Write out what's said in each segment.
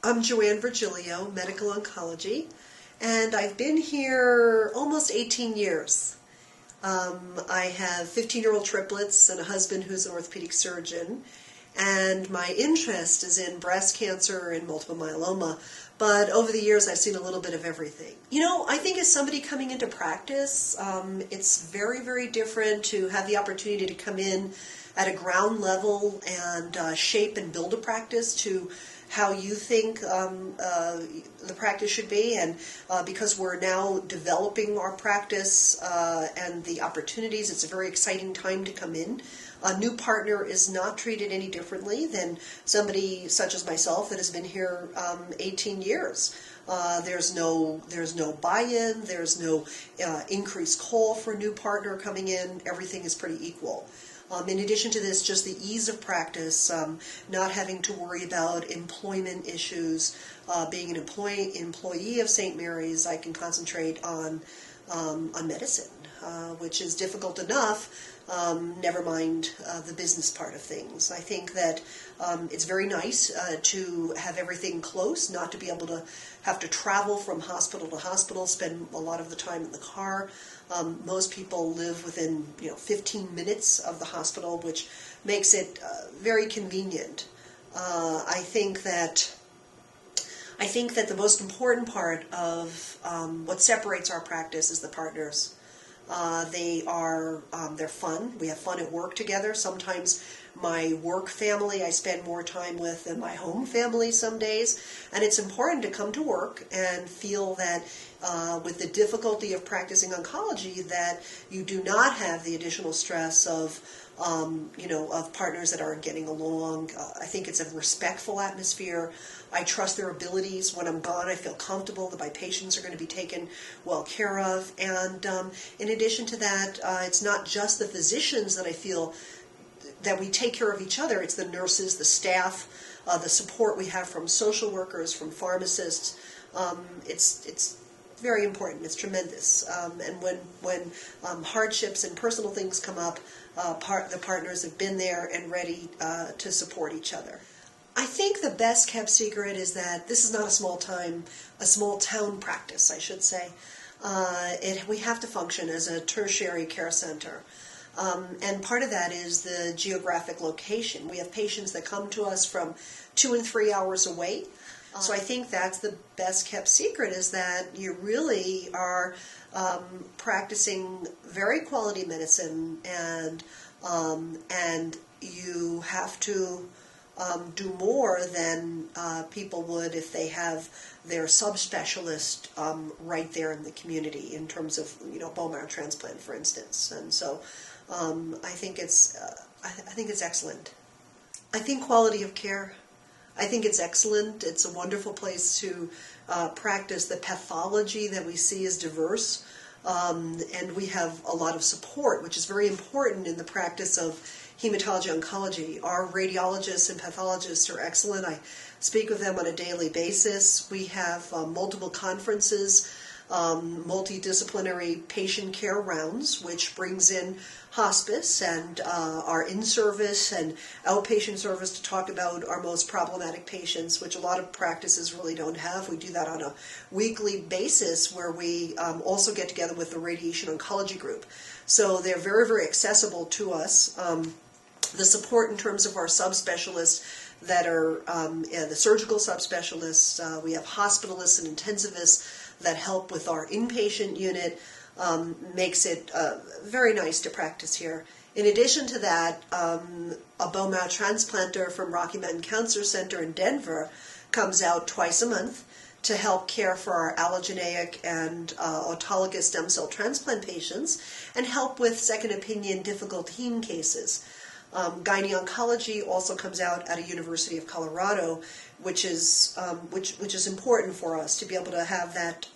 I'm Joanne Virgilio, Medical Oncology, and I've been here almost 18 years. I have 15-year-old triplets and a husband who's an orthopedic surgeon, and my interest is in breast cancer and multiple myeloma, but over the years I've seen a little bit of everything. I think as somebody coming into practice, it's very, very different to have the opportunity to come in at a ground level and shape and build a practice to how you think the practice should be, and because we're now developing our practice and the opportunities, it's a very exciting time to come in. A new partner is not treated any differently than somebody such as myself that has been here 18 years. There's no buy-in, there's no increased call for a new partner coming in. Everything is pretty equal. In addition to this, just the ease of practice, not having to worry about employment issues, being an employee of St. Mary's, I can concentrate on medicine, which is difficult enough. Never mind the business part of things. I think that it's very nice to have everything close, not to be able to have to travel from hospital to hospital, spend a lot of the time in the car. Most people live within 15 minutes of the hospital, which makes it very convenient. I think that the most important part of what separates our practice is the partners. They're fun. We have fun at work together. Sometimes my work family I spend more time with than my home family some days. And it's important to come to work and feel that with the difficulty of practicing oncology, that you do not have the additional stress of partners that aren't getting along. I think it's a respectful atmosphere. I trust their abilities. When I'm gone, I feel comfortable that my patients are going to be taken well care of. And in addition to that, it's not just the physicians that I feel that we take care of each other. It's the nurses, the staff, the support we have from social workers, from pharmacists. It's very important. It's tremendous. And when hardships and personal things come up, the partners have been there and ready to support each other. I think the best kept secret is that this is not a small town practice, I should say. We have to function as a tertiary care center. And part of that is the geographic location. We have patients that come to us from 2 and 3 hours away. So I think that's the best kept secret, is that you really are practicing very quality medicine, and you have to do more than people would if they have their subspecialist right there in the community in terms of bone marrow transplant, for instance. And so I think it's excellent. I think quality of care. I think it's excellent. It's a wonderful place to practice. The pathology that we see is diverse, and we have a lot of support, which is very important in the practice of hematology oncology. Our radiologists and pathologists are excellent. I speak with them on a daily basis. We have multiple conferences, multidisciplinary patient care rounds, which brings in hospice and our in-service and outpatient service to talk about our most problematic patients, which a lot of practices really don't have. We do that on a weekly basis, where we also get together with the radiation oncology group. So they're very, very accessible to us. The support in terms of our subspecialists that are the surgical subspecialists, we have hospitalists and intensivists that help with our inpatient unit, makes it very nice to practice here. In addition to that, a bone marrow transplanter from Rocky Mountain Cancer Center in Denver comes out twice a month to help care for our allogeneic and autologous stem cell transplant patients and help with second opinion difficult heme cases. Gynae Oncology also comes out at a University of Colorado, which is important for us to be able to have that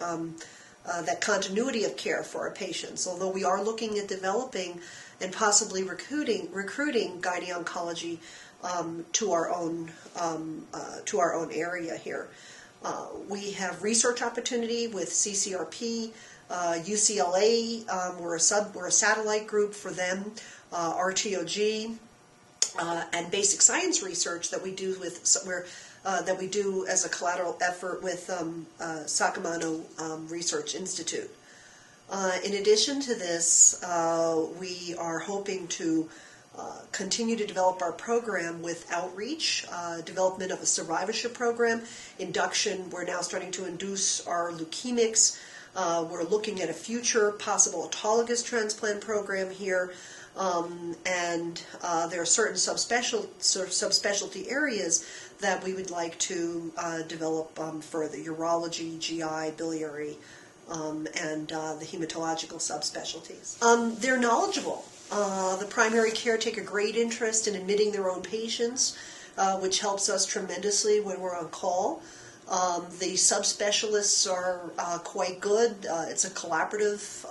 continuity of care for our patients. Although we are looking at developing and possibly recruiting Gynae Oncology to our own area here. We have research opportunity with CCRP, UCLA. We're a satellite group for them. RTOG, and basic science research that we do with, we're that we do as a collateral effort with Sacramento Research Institute. In addition to this, we are hoping to continue to develop our program with outreach, development of a survivorship program, induction. We're now starting to induce our leukemics. We're looking at a future possible autologous transplant program here. And there are certain subspecialty areas that we would like to develop further: urology, GI, biliary, and the hematological subspecialties. They're knowledgeable. The primary care take a great interest in admitting their own patients, which helps us tremendously when we're on call. The subspecialists are quite good. It's a collaborative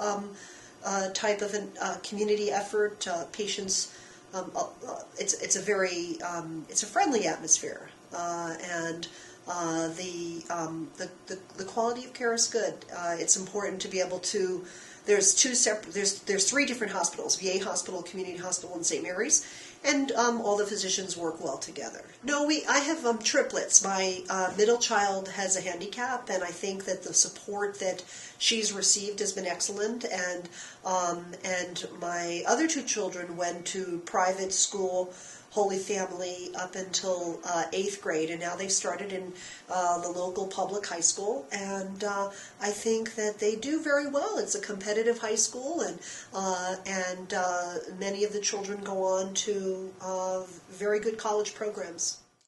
type of a community effort. Patients, it's a very it's a friendly atmosphere, and the quality of care is good. It's important to be able to. There's three different hospitals: VA hospital, community hospital, and St. Mary's, and all the physicians work well together. No, I have triplets. My middle child has a handicap, and I think that the support that she's received has been excellent. And my other two children went to private school, Holy Family, up until 8th grade, and now they've started in the local public high school, and I think that they do very well. It's a competitive high school, and many of the children go on to very good college programs.